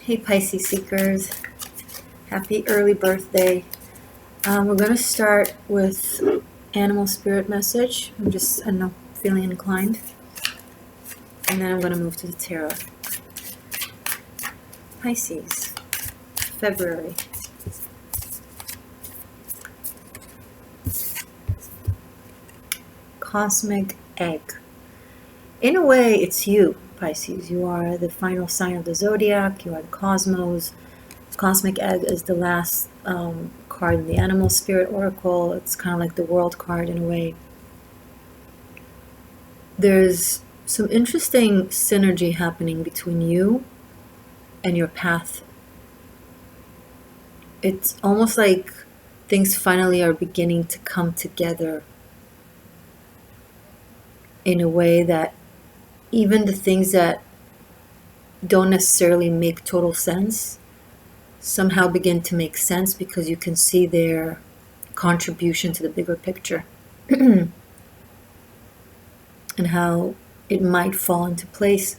Hey Pisces seekers, happy early birthday. We're going to start with animal spirit message. I'm feeling inclined. And then I'm going to move to the tarot. Pisces, February. Cosmic egg. In a way, it's you, Pisces. You are the final sign of the zodiac. You are the cosmos. Cosmic egg is the last card in the animal spirit oracle. It's kind of like the world card in a way. There's some interesting synergy happening between you and your path. It's almost like things finally are beginning to come together in a way that even the things that don't necessarily make total sense somehow begin to make sense because you can see their contribution to the bigger picture and how it might fall into place.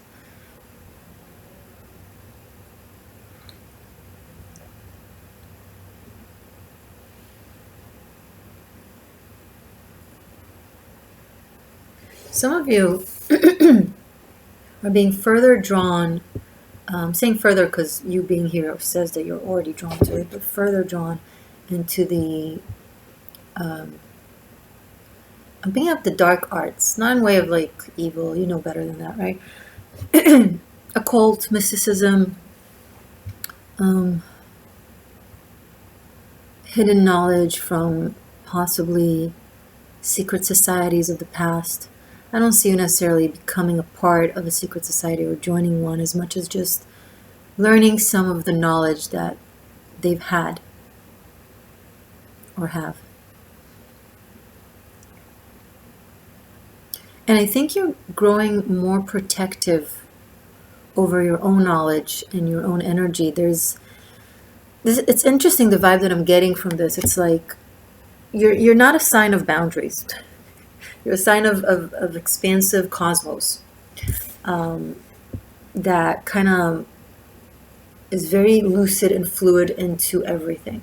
Some of you are being further drawn, saying further because you being here says that you're already drawn to it, but further drawn into the, I'm picking up the dark arts, not in way of like evil, you know better than that, right? Occult, mysticism, hidden knowledge from possibly secret societies of the past. I don't see you necessarily becoming a part of a secret society or joining one as much as just learning some of the knowledge that they've had or have. And I think you're growing more protective over your own knowledge and your own energy. It's interesting, the vibe that I'm getting from this. It's like you're not a sign of boundaries. You're a sign of expansive cosmos that kind of is very lucid and fluid into everything.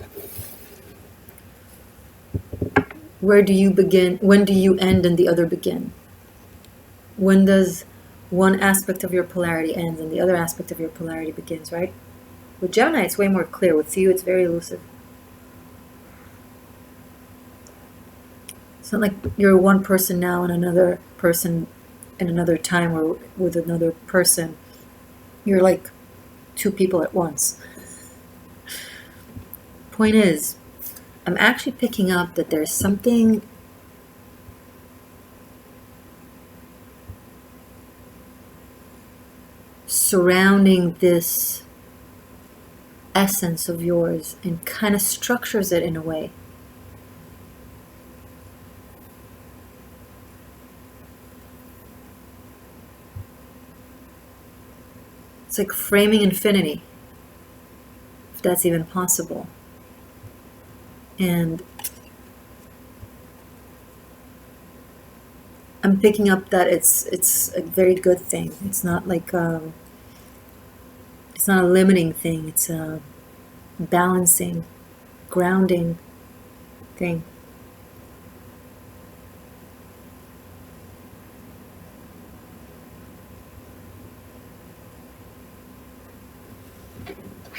Where do you begin? When do you end and the other begin? When does one aspect of your polarity end and the other aspect of your polarity begins, right? With Gemini, it's way more clear. With you, it's very elusive. It's not like you're one person now and another person in another time, or with another person. You're like two people at once. Point is, I'm actually picking up that there's something surrounding this essence of yours and kind of structures it in a way. It's like framing infinity, if that's even possible. And I'm picking up that it's a very good thing. It's not like it's not a limiting thing. It's a balancing, grounding thing.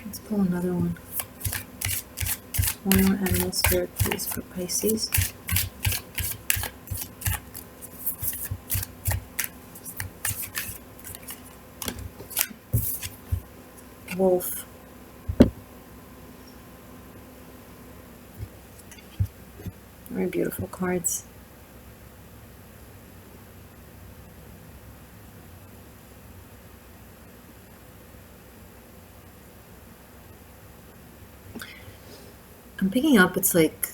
Let's pull another one. One more animal spirit, please, for Pisces. Wolf. Very beautiful cards. I'm picking up, it's like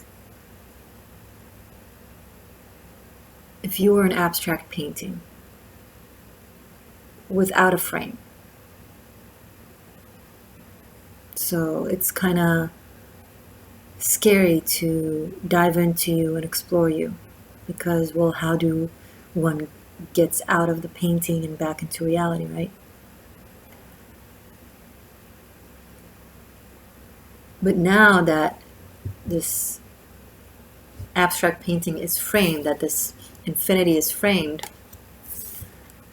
if you were an abstract painting without a frame. So it's kind of scary to dive into you and explore you because, well, how do one gets out of the painting and back into reality, right? But now that this abstract painting is framed, that this infinity is framed,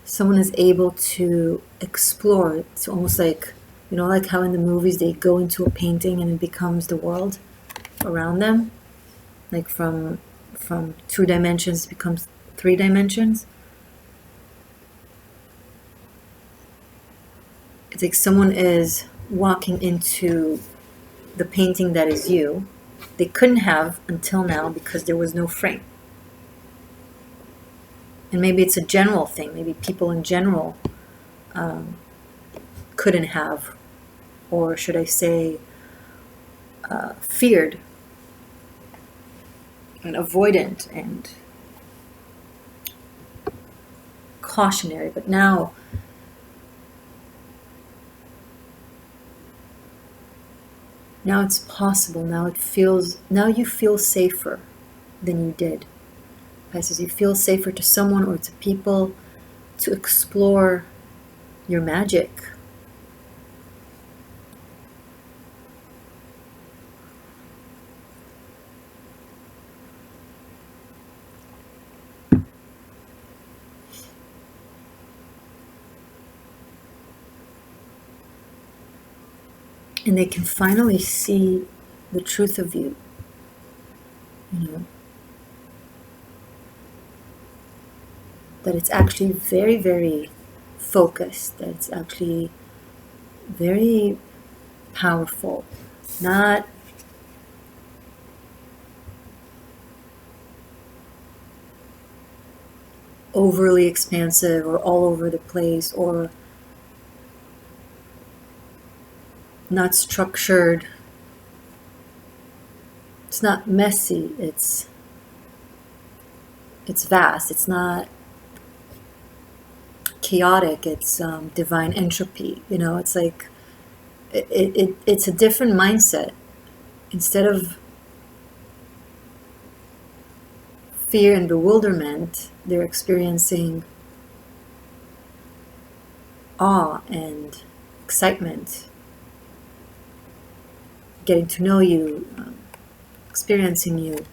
someone is able to explore. It's almost like, you know, like how in the movies they go into a painting and it becomes the world around them. Like from 2 dimensions becomes 3 dimensions. It's like someone is walking into the painting that is you. They couldn't have until now because there was no frame. And maybe it's a general thing. Maybe people in general couldn't have, or should I say, feared and avoidant and cautionary. But now it's possible. Now you feel safer than you did. Pisces, you feel safer to someone or to people to explore your magic. And they can finally see the truth of you, you know, that it's actually very, very focused, that it's actually very powerful, not overly expansive or all over the place, or not structured. It's not messy. It's vast. It's not chaotic. It's divine entropy. You know, it's like it's a different mindset. Instead of fear and bewilderment, they're experiencing awe and excitement, getting to know you, experiencing you.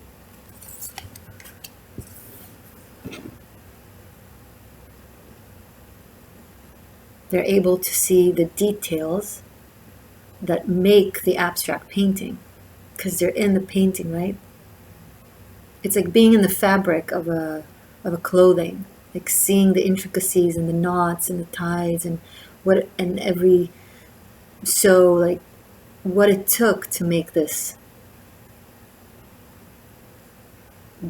They're able to see the details that make the abstract painting, because they're in the painting, right? It's like being in the fabric of a clothing, like seeing the intricacies and the knots and the ties and what what it took to make this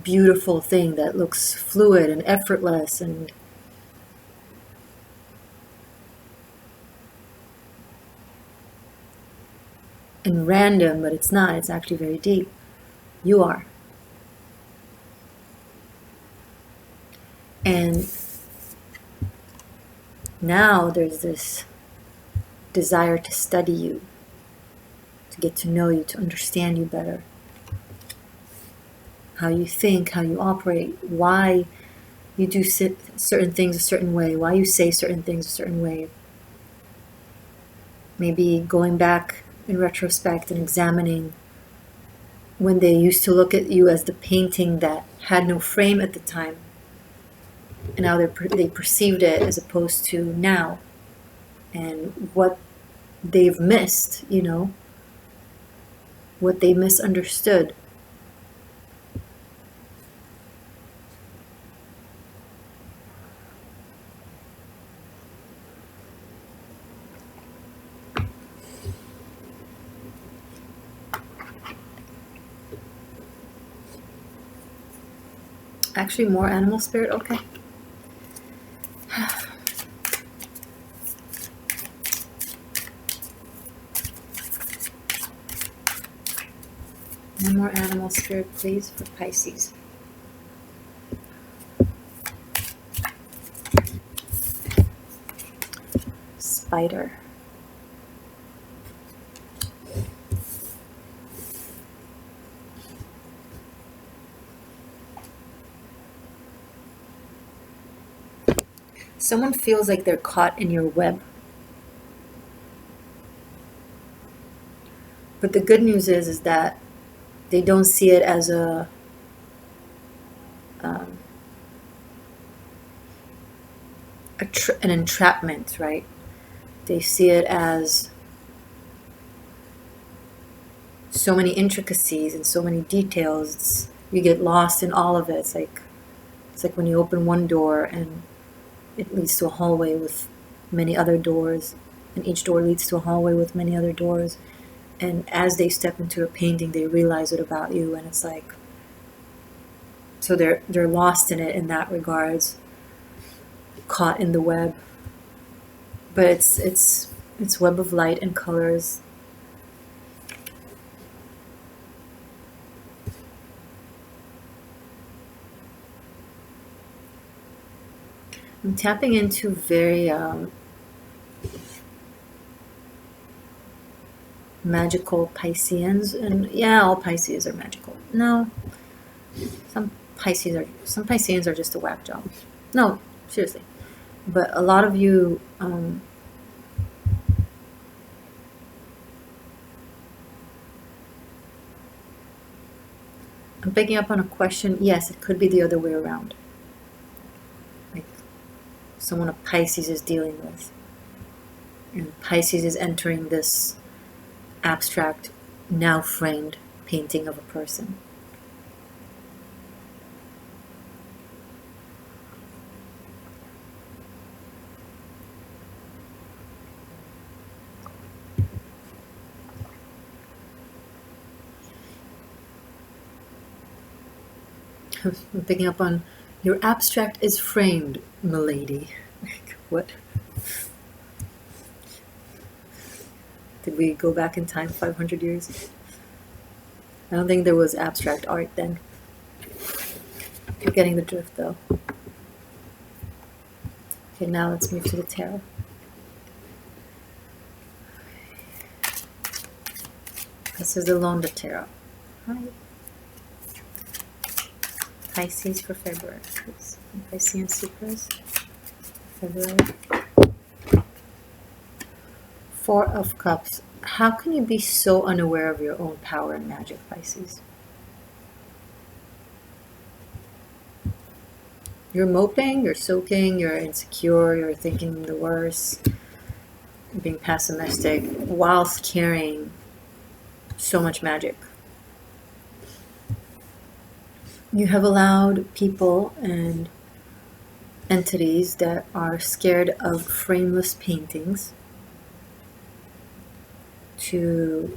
beautiful thing that looks fluid and effortless and random, but it's not. It's actually very deep. You are. And now there's this desire to study you, to get to know you, to understand you better. How you think, how you operate, why you do certain things a certain way, why you say certain things a certain way. Maybe going back in retrospect and examining when they used to look at you as the painting that had no frame at the time, and how they perceived it as opposed to now, and what they've missed, you know, what they misunderstood. Actually, more animal spirit, okay. One more animal spirit, please, for Pisces. Spider. Someone feels like they're caught in your web. But the good news is that they don't see it as an entrapment, right? They see it as so many intricacies and so many details. You get lost in all of it. It's like when you open one door and it leads to a hallway with many other doors, and each door leads to a hallway with many other doors. And as they step into a painting, they realize it about you, and it's like, so they're lost in it in that regards, caught in the web. But it's web of light and colors. I'm tapping into very magical Pisceans, and yeah, all Pisces are magical. No, some Pisceans are just a whack job. No, seriously. But a lot of you, I'm picking up on a question. Yes, it could be the other way around. Like someone a Pisces is dealing with, and Pisces is entering this abstract, now framed painting of a person. I'm picking up on, your abstract is framed, milady. What? Did we go back in time 500 years? I don't think there was abstract art then. You're getting the drift though. Okay, now let's move to the tarot. This is the Londa Tarot. Hi. Pisces for February, please. Piscean Secrets, February. Four of Cups. How can you be so unaware of your own power and magic, Pisces? You're moping, you're soaking, you're insecure, you're thinking the worst, you're being pessimistic, whilst carrying so much magic. You have allowed people and entities that are scared of frameless paintings to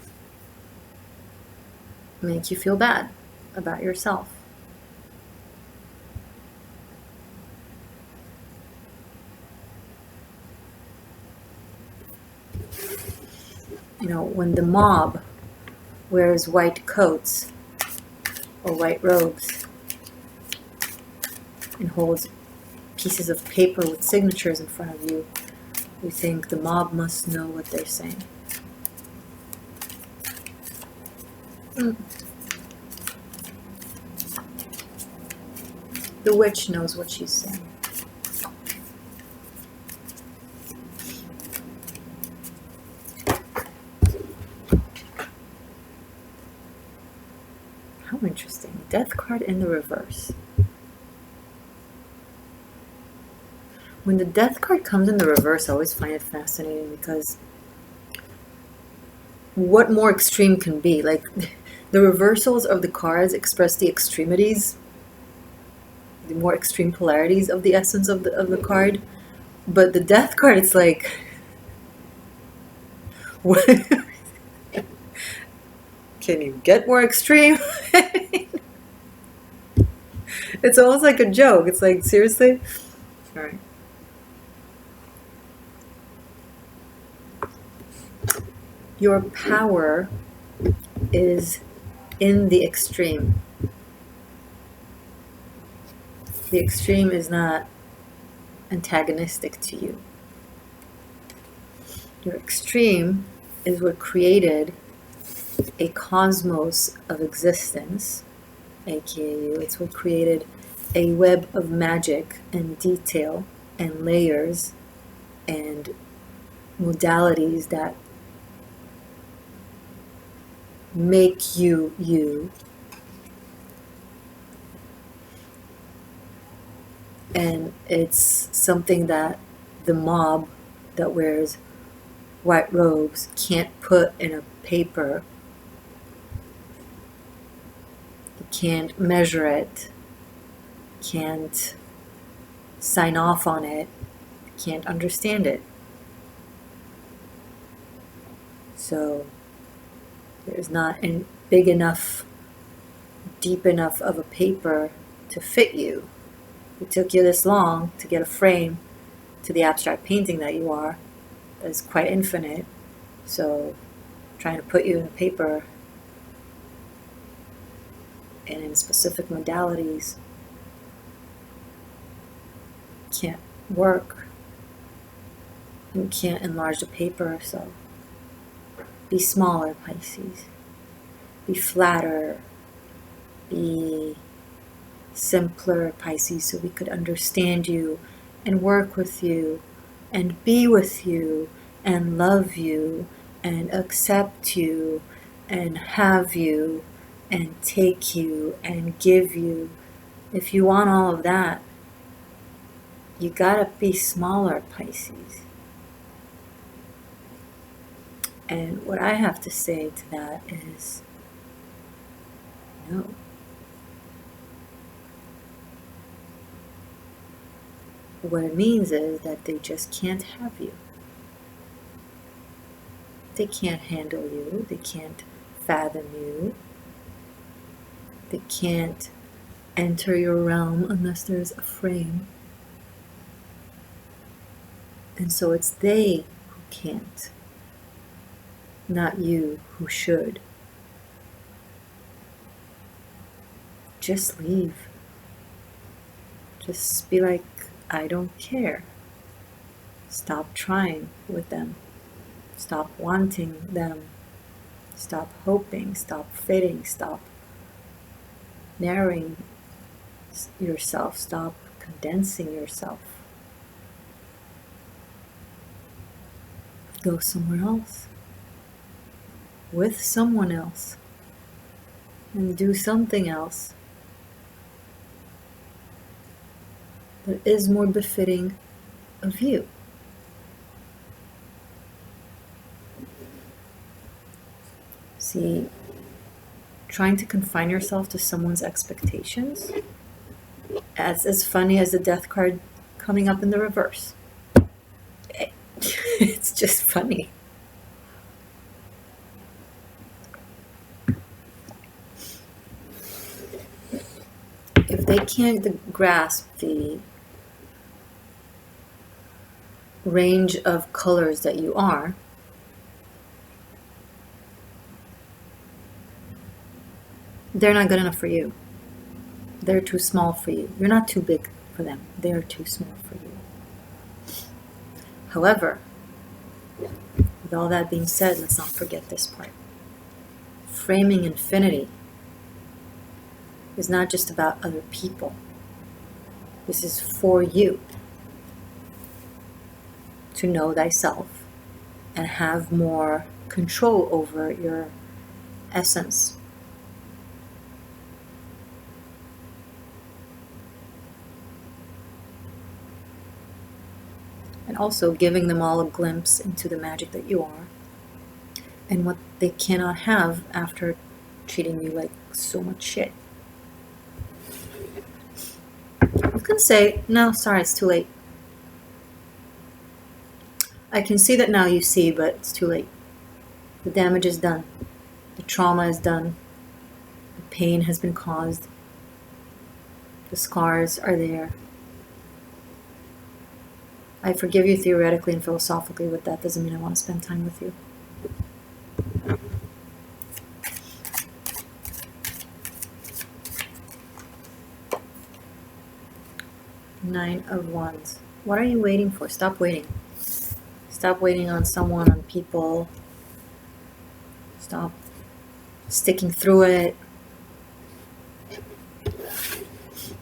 make you feel bad about yourself. You know, when the mob wears white coats or white robes and holds pieces of paper with signatures in front of you, you think the mob must know what they're saying. The witch knows what she's saying. How interesting. Death card in the reverse. When the Death card comes in the reverse, I always find it fascinating because what more extreme can be? Like, the reversals of the cards express the extremities, the more extreme polarities of the essence of the card. But the Death card, it's like, what? Can you get more extreme? It's almost like a joke. It's like, seriously? All right. Your power is in the extreme. The extreme is not antagonistic to you. Your extreme is what created a cosmos of existence, aka you. It's what created a web of magic and detail and layers and modalities that make you you. And it's something that the mob that wears white robes can't put in a paper. You can't measure it, can't sign off on it, can't understand it. So there's not a big enough, deep enough of a paper to fit you. It took you this long to get a frame to the abstract painting that you are. That's quite infinite. So trying to put you in a paper and in specific modalities can't work. You can't enlarge the paper, so be smaller, Pisces. Be flatter. Be simpler, Pisces, so we could understand you and work with you and be with you and love you and accept you and have you and take you and give you. If you want all of that, you gotta be smaller, Pisces. And what I have to say to that is no. What it means is that they just can't have you. They can't handle you. They can't fathom you. They can't enter your realm unless there's a frame. And so it's they who can't, not you who should. Just leave. Just be like, I don't care. Stop trying with them. Stop wanting them. Stop hoping. Stop fitting. Stop narrowing yourself. Stop condensing yourself. Go somewhere else. With someone else. And do something else that is more befitting of you. See, trying to confine yourself to someone's expectations, as funny as the death card coming up in the reverse. It's just funny. If they can't grasp the range of colors that you are, they're not good enough for you. They're too small for you. You're not too big for them. They're too small for you. However, with all that being said, let's not forget this part. Framing infinity is not just about other people. This is for you to know thyself and have more control over your essence. And also giving them all a glimpse into the magic that you are and what they cannot have after treating you like so much shit. You can say, no, sorry, it's too late. I can see that now you see, but it's too late. The damage is done. The trauma is done. The pain has been caused. The scars are there. I forgive you theoretically and philosophically, but that doesn't mean I want to spend time with you. Nine of Wands. What are you waiting for? Stop waiting. Stop waiting on someone, on people. Stop sticking through it.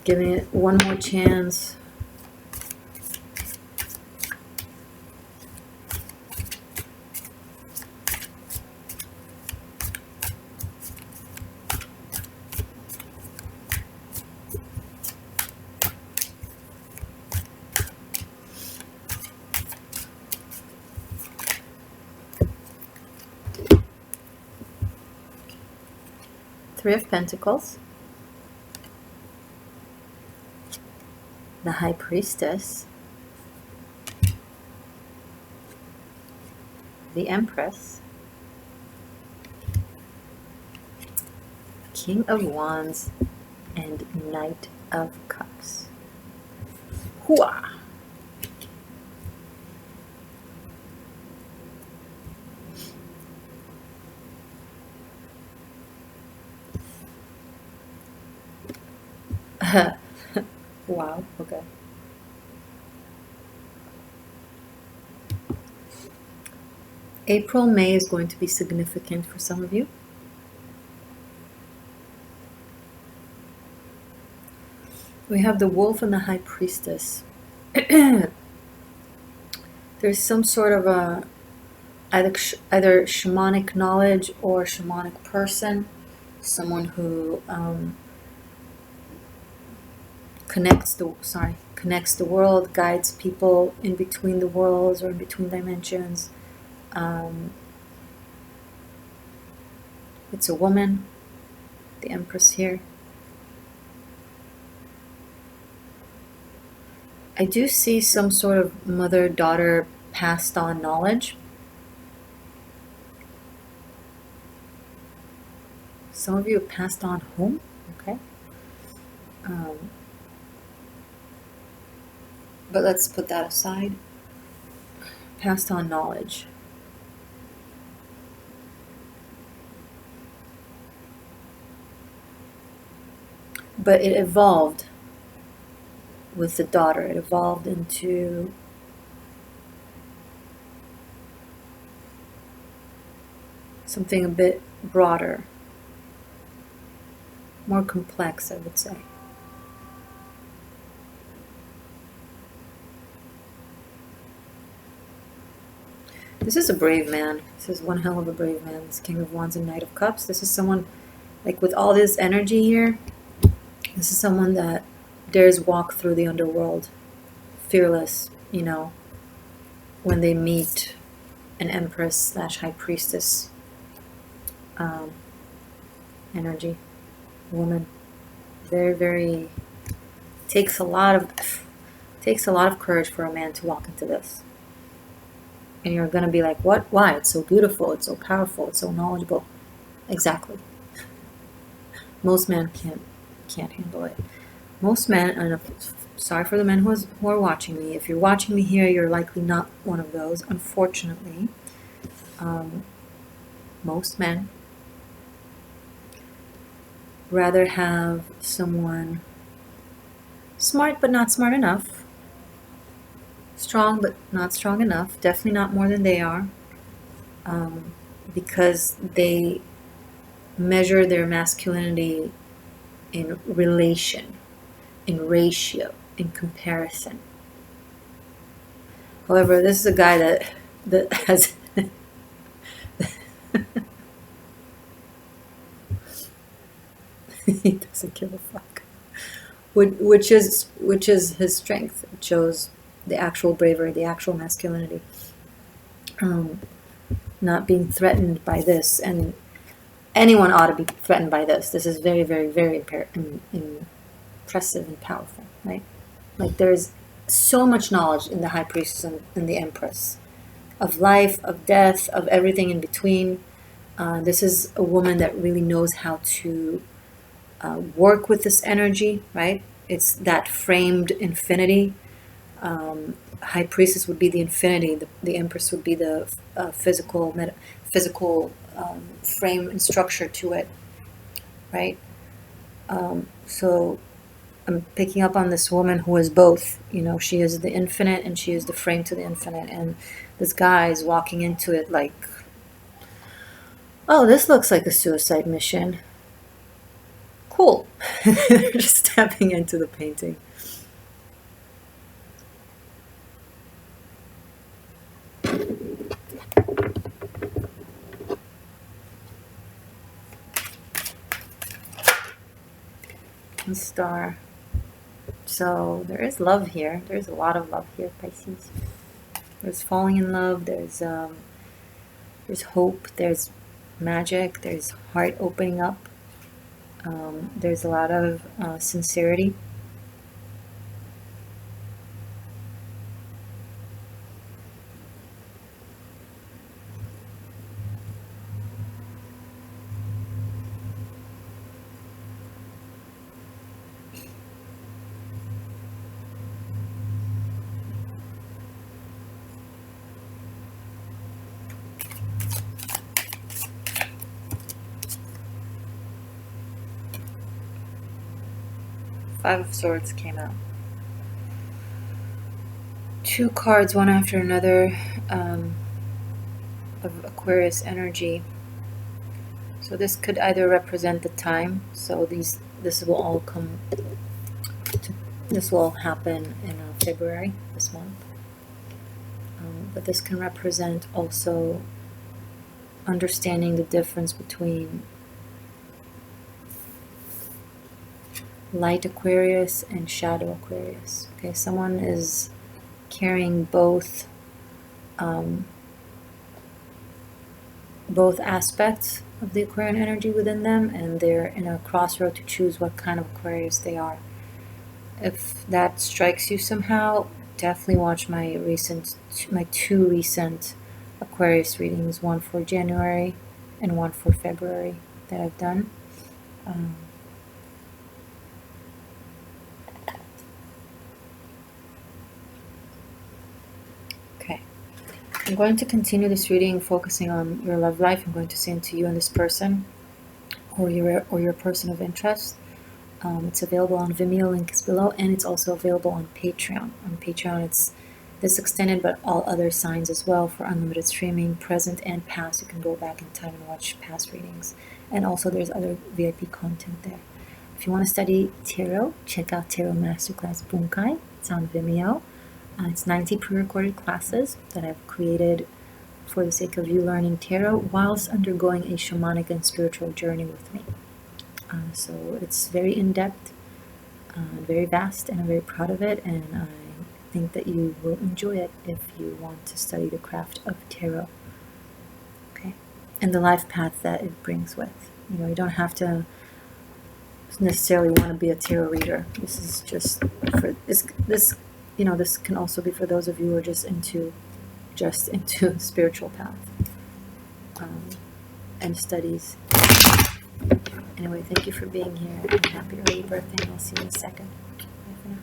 Giving it one more chance. Three of Pentacles, the High Priestess, the Empress, King of Wands, and Knight of Cups. Hooah! Wow, okay. April, May is going to be significant for some of you. We have the Wolf and the High Priestess. There's some sort of a either shamanic knowledge or shamanic person, someone who connects the world, guides people in between the worlds or in between dimensions. It's a woman, the Empress here. I do see some sort of mother-daughter passed on knowledge. Some of you have passed on home, okay? But let's put that aside. Passed on knowledge. But it evolved with the daughter. It evolved into something a bit broader, more complex, I would say. This is a brave man. This is one hell of a brave man. This King of Wands and Knight of Cups. This is someone, like with all this energy here, this is someone that dares walk through the underworld, fearless, you know, when they meet an Empress / High Priestess energy, woman. Very, very, takes a lot of courage for a man to walk into this. And you're going to be like, what? Why? It's so beautiful. It's so powerful. It's so knowledgeable. Exactly. Most men can't handle it. Most men, and sorry for the men who are watching me. If you're watching me here, you're likely not one of those. Unfortunately, most men rather have someone smart but not smart enough, strong but not strong enough, definitely not more than they are, because they measure their masculinity in relation, in ratio, in comparison. However, this is a guy that has he doesn't give a fuck, which is his strength. It shows the actual bravery, the actual masculinity, not being threatened by this. And anyone ought to be threatened by this. This is very, very, very impressive and powerful, right? Like, there's so much knowledge in the High Priestess and the Empress, of life, of death, of everything in between. This is a woman that really knows how to work with this energy, right? It's that framed infinity. High Priestess would be the infinity. The Empress would be the physical frame and structure to it, right? So I'm picking up on this woman who is both. You know, she is the infinite and she is the frame to the infinite. And this guy is walking into it like, oh, this looks like a suicide mission. Cool. They're just stepping into the painting. And star. So there is love here. There's a lot of love here, Pisces. There's falling in love. There's hope. There's magic. There's heart opening up. There's a lot of sincerity. Five of Swords came out. Two cards, one after another, of Aquarius energy. So this could either represent the time. So this will all this will happen in February, this month. But this can represent also understanding the difference between light Aquarius and shadow Aquarius. Okay, someone is carrying both aspects of the Aquarian energy within them, and they're in a crossroad to choose what kind of Aquarius they are. If that strikes you somehow, definitely watch my two recent Aquarius readings, one for January and one for February that I've done. Okay, I'm going to continue this reading focusing on your love life. I'm going to say into you and this person, or your person of interest. It's available on Vimeo, link is below, and it's also available on Patreon. On Patreon, it's this extended, but all other signs as well for unlimited streaming, present and past. You can go back in time and watch past readings. And also there's other VIP content there. If you want to study tarot, check out Tarot Masterclass Bunkai. It's on Vimeo. It's 90 pre-recorded classes that I've created for the sake of you learning tarot whilst undergoing a shamanic and spiritual journey with me. So it's very in-depth, very vast, and I'm very proud of it, and I think that you will enjoy it if you want to study the craft of tarot. Okay, and the life path that it brings with. You don't have to necessarily want to be a tarot reader. This is just for this. This can also be for those of you who are just into spiritual path and studies. Anyway, thank you for being here, and happy early birthday, and I'll see you in a second. Bye for now.